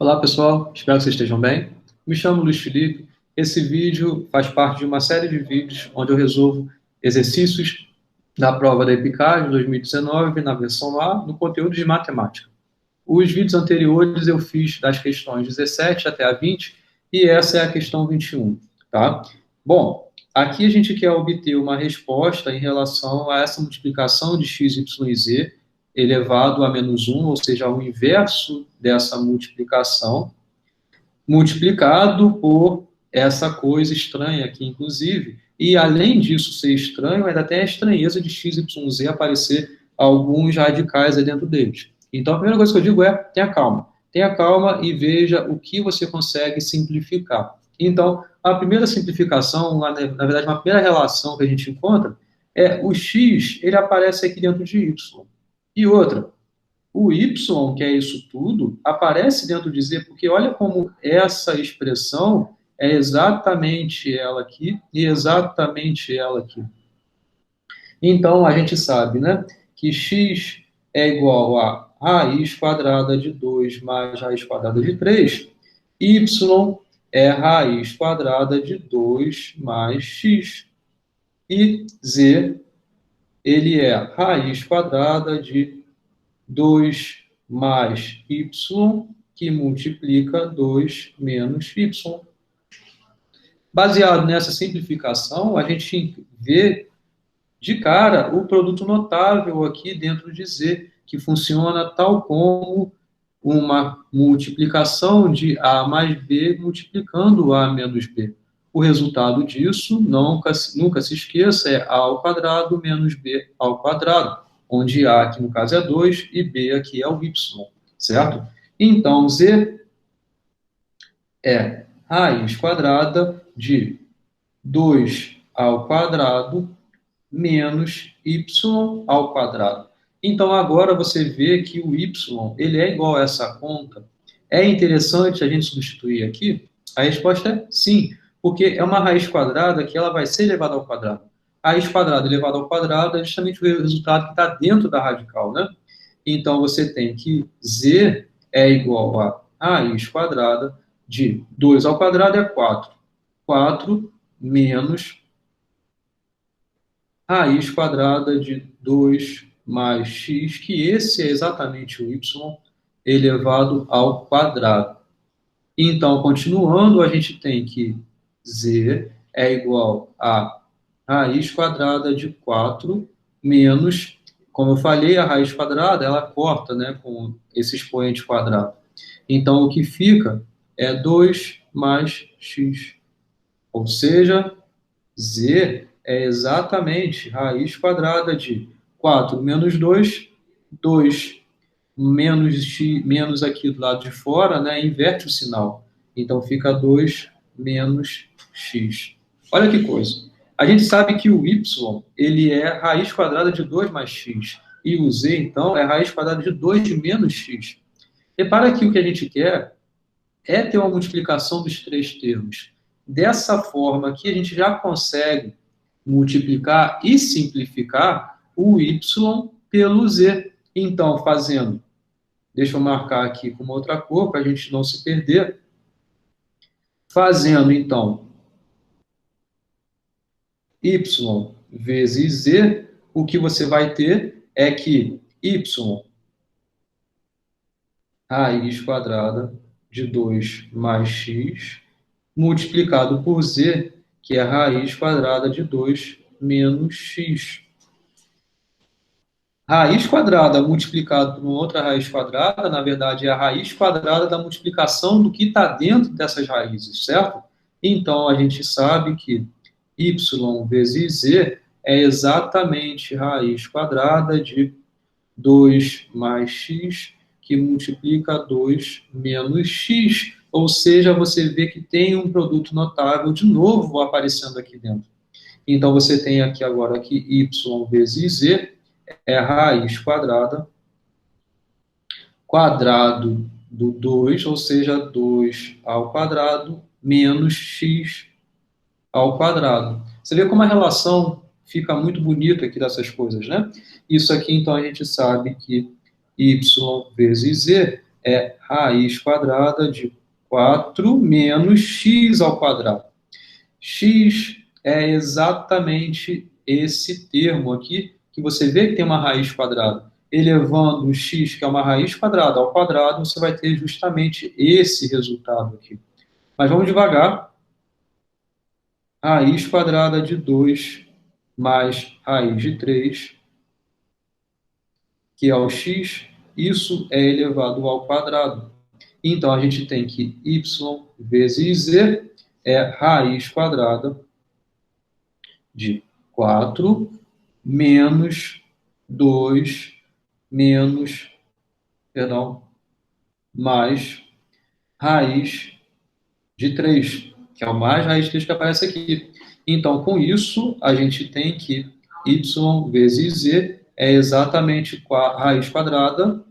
Olá pessoal, espero que vocês estejam bem. Me chamo Luiz Felipe. Esse vídeo faz parte de uma série de vídeos onde eu resolvo exercícios da prova da EPICAS 2019 na versão A, no conteúdo de matemática. Os vídeos anteriores eu fiz das questões 17 até a 20 e essa é a questão 21, tá? Bom, aqui a gente quer obter uma resposta em relação a essa multiplicação de x, y e z elevado a menos 1, ou seja, o inverso dessa multiplicação, multiplicado por essa coisa estranha aqui, inclusive. E, além disso ser estranho, ainda tem a estranheza de x, y, z aparecer alguns radicais aí dentro deles. Então, a primeira coisa que eu digo é, tenha calma. Tenha calma e veja o que você consegue simplificar. Então, a primeira simplificação, na verdade, uma primeira relação que a gente encontra é o x, ele aparece aqui dentro de y. E outra, o y, que é isso tudo, aparece dentro de z, porque olha como essa expressão é exatamente ela aqui e exatamente ela aqui. Então, a gente sabe, né, que x é igual a raiz quadrada de 2 mais raiz quadrada de 3, y é raiz quadrada de 2 mais x. E z, ele é raiz quadrada de 2 mais y, que multiplica 2 menos y. Baseado nessa simplificação, a gente vê de cara o produto notável aqui dentro de Z, que funciona tal como uma multiplicação de A mais B multiplicando A menos B. O resultado disso, nunca se esqueça, é A ao quadrado menos B ao quadrado, onde A aqui no caso é 2 e B aqui é o Y, certo? Então, Z é raiz quadrada de 2 ao quadrado menos y ao quadrado. Então, agora você vê que o y ele é igual a essa conta. É interessante a gente substituir aqui? A resposta é sim, porque é uma raiz quadrada que ela vai ser elevada ao quadrado. A raiz quadrada elevada ao quadrado é justamente o resultado que está dentro da radical, né? Então, você tem que z é igual a raiz quadrada de 2 ao quadrado é 4. 4 menos raiz quadrada de 2 mais x, que esse é exatamente o y elevado ao quadrado. Então, continuando, a gente tem que z é igual a raiz quadrada de 4 menos, como eu falei, a raiz quadrada, ela corta, né, com esse expoente quadrado. Então, o que fica é 2 mais x. Ou seja, z é exatamente raiz quadrada de 4 menos 2, 2 menos x, menos aqui do lado de fora, né, inverte o sinal. Então, fica 2 menos x. Olha que coisa. A gente sabe que o y, ele é raiz quadrada de 2 mais x. E o z, então, é raiz quadrada de 2 de menos x. Repara que o que a gente quer é ter uma multiplicação dos três termos. Dessa forma aqui, a gente já consegue multiplicar e simplificar o y pelo z. Então, fazendo, deixa eu marcar aqui com uma outra cor para a gente não se perder. Fazendo, então, y vezes z, o que você vai ter é que y raiz quadrada de 2 mais x multiplicado por z, que é a raiz quadrada de 2 menos x. Raiz quadrada multiplicado por uma outra raiz quadrada, na verdade, é a raiz quadrada da multiplicação do que está dentro dessas raízes, certo? Então, a gente sabe que y vezes z é exatamente raiz quadrada de 2 mais x, que multiplica 2 menos x. Ou seja, você vê que tem um produto notável de novo aparecendo aqui dentro. Então, você tem aqui agora que y vezes z é raiz quadrada, quadrado do 2, ou seja, 2 ao quadrado, menos x ao quadrado. Você vê como a relação fica muito bonita aqui dessas coisas, né? Isso aqui, então, a gente sabe que y vezes z é raiz quadrada de 4 menos x ao quadrado. X é exatamente esse termo aqui, que você vê que tem uma raiz quadrada. Elevando o x, que é uma raiz quadrada, ao quadrado, você vai ter justamente esse resultado aqui. Mas vamos devagar. Raiz quadrada de 2 mais raiz de 3, que é o x, isso é elevado ao quadrado. Então, a gente tem que y vezes z é raiz quadrada de 4 menos 2 menos, perdão, mais raiz de 3, que é o mais raiz de 3 que aparece aqui. Então, com isso, a gente tem que y vezes z é exatamente raiz quadrada,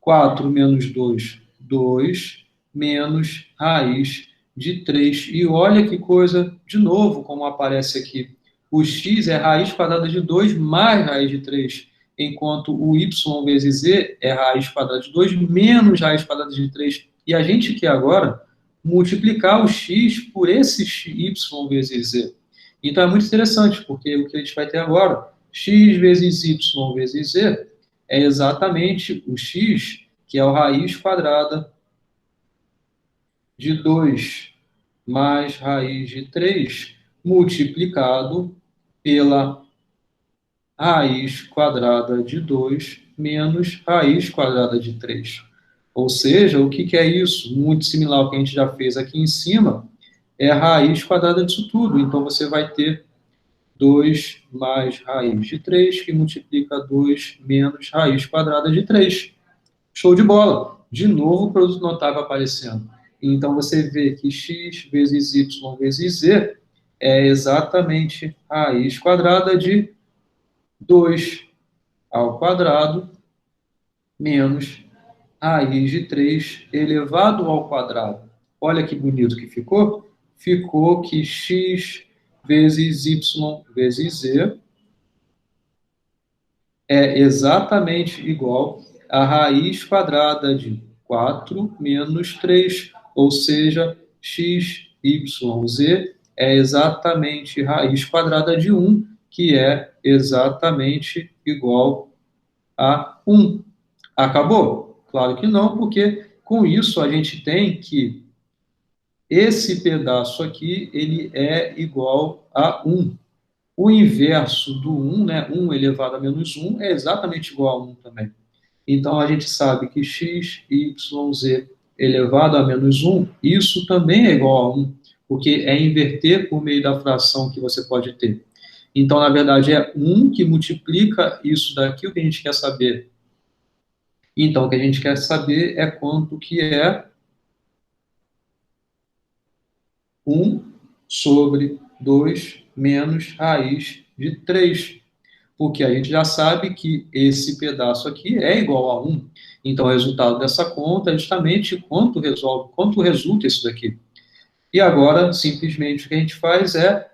4 menos 2, 2, menos raiz de 3. E olha que coisa, de novo, como aparece aqui. O x é raiz quadrada de 2 mais raiz de 3, enquanto o y vezes z é raiz quadrada de 2 menos raiz quadrada de 3. E a gente quer agora multiplicar o x por esse y vezes z. Então é muito interessante, porque o que a gente vai ter agora, x vezes y vezes z, é exatamente o x, que é a raiz quadrada de 2 mais raiz de 3, multiplicado pela raiz quadrada de 2 menos raiz quadrada de 3. Ou seja, o que é isso? Muito similar ao que a gente já fez aqui em cima, é a raiz quadrada disso tudo. Então, você vai ter 2 mais raiz de 3, que multiplica 2 menos raiz quadrada de 3. Show de bola! De novo o produto notável aparecendo. Então, você vê que x vezes y vezes z é exatamente raiz quadrada de 2 ao quadrado menos raiz de 3 elevado ao quadrado. Olha que bonito que ficou. Ficou que x vezes y vezes z é exatamente igual a raiz quadrada de 4 menos 3, ou seja, x, y, z é exatamente raiz quadrada de 1, que é exatamente igual a 1. Acabou? Claro que não, porque com isso a gente tem que esse pedaço aqui ele é igual a 1. O inverso do 1, né, 1 elevado a menos 1, é exatamente igual a 1 também. Então, a gente sabe que x, y, z elevado a menos 1, isso também é igual a 1, porque é inverter por meio da fração que você pode ter. Então, na verdade, é 1 que multiplica isso daqui, o que a gente quer saber. Então, o que a gente quer saber é quanto que é 1 sobre 2 menos raiz de 3. Porque a gente já sabe que esse pedaço aqui é igual a 1. Então, o resultado dessa conta é justamente quanto resulta isso daqui. E agora, simplesmente, o que a gente faz é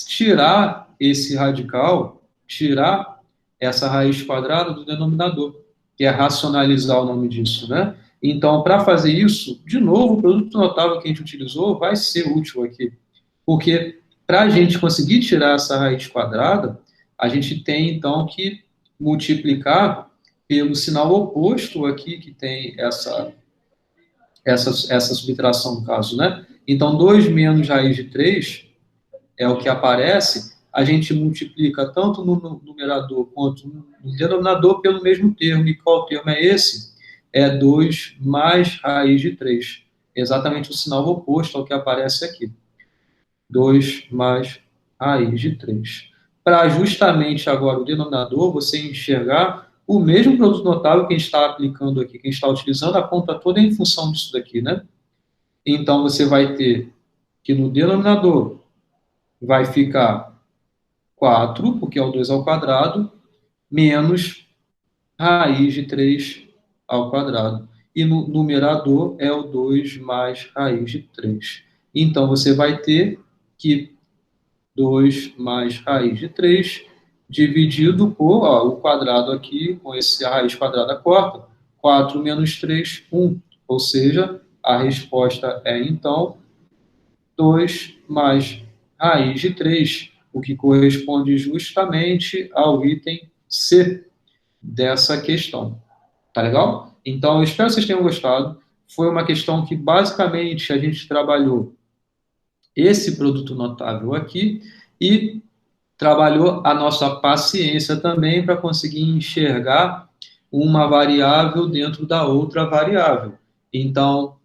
tirar esse radical, tirar essa raiz quadrada do denominador, que é racionalizar o nome disso, né? Então, para fazer isso, de novo, o produto notável que a gente utilizou vai ser útil aqui. Porque para a gente conseguir tirar essa raiz quadrada, a gente tem, então, que multiplicar pelo sinal oposto aqui, que tem essa subtração, no caso, né? Então, 2 menos raiz de 3 é o que aparece, a gente multiplica tanto no numerador quanto no denominador pelo mesmo termo. E qual termo é esse? É 2 mais raiz de 3. Exatamente o sinal oposto ao que aparece aqui. 2 mais raiz de 3. Para justamente agora o denominador, você enxergar o mesmo produto notável que a gente está aplicando aqui, que a gente está utilizando a conta toda em função disso daqui, né? Então, você vai ter que no denominador vai ficar 4, porque é o 2 ao quadrado, menos raiz de 3 ao quadrado. E no numerador é o 2 mais raiz de 3. Então, você vai ter que 2 mais raiz de 3 dividido por, ó, o quadrado aqui, com esse raiz quadrada corta, 4 menos 3, 1. Ou seja, a resposta é, então, 2 mais raiz de 3, o que corresponde justamente ao item C dessa questão. Tá legal? Então, eu espero que vocês tenham gostado. Foi uma questão que, basicamente, a gente trabalhou esse produto notável aqui e trabalhou a nossa paciência também para conseguir enxergar uma variável dentro da outra variável. Então,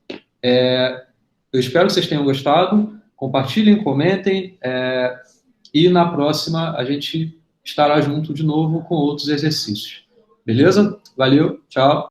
eu espero que vocês tenham gostado. Compartilhem, comentem, e na próxima a gente estará junto de novo com outros exercícios. Beleza? Valeu, tchau.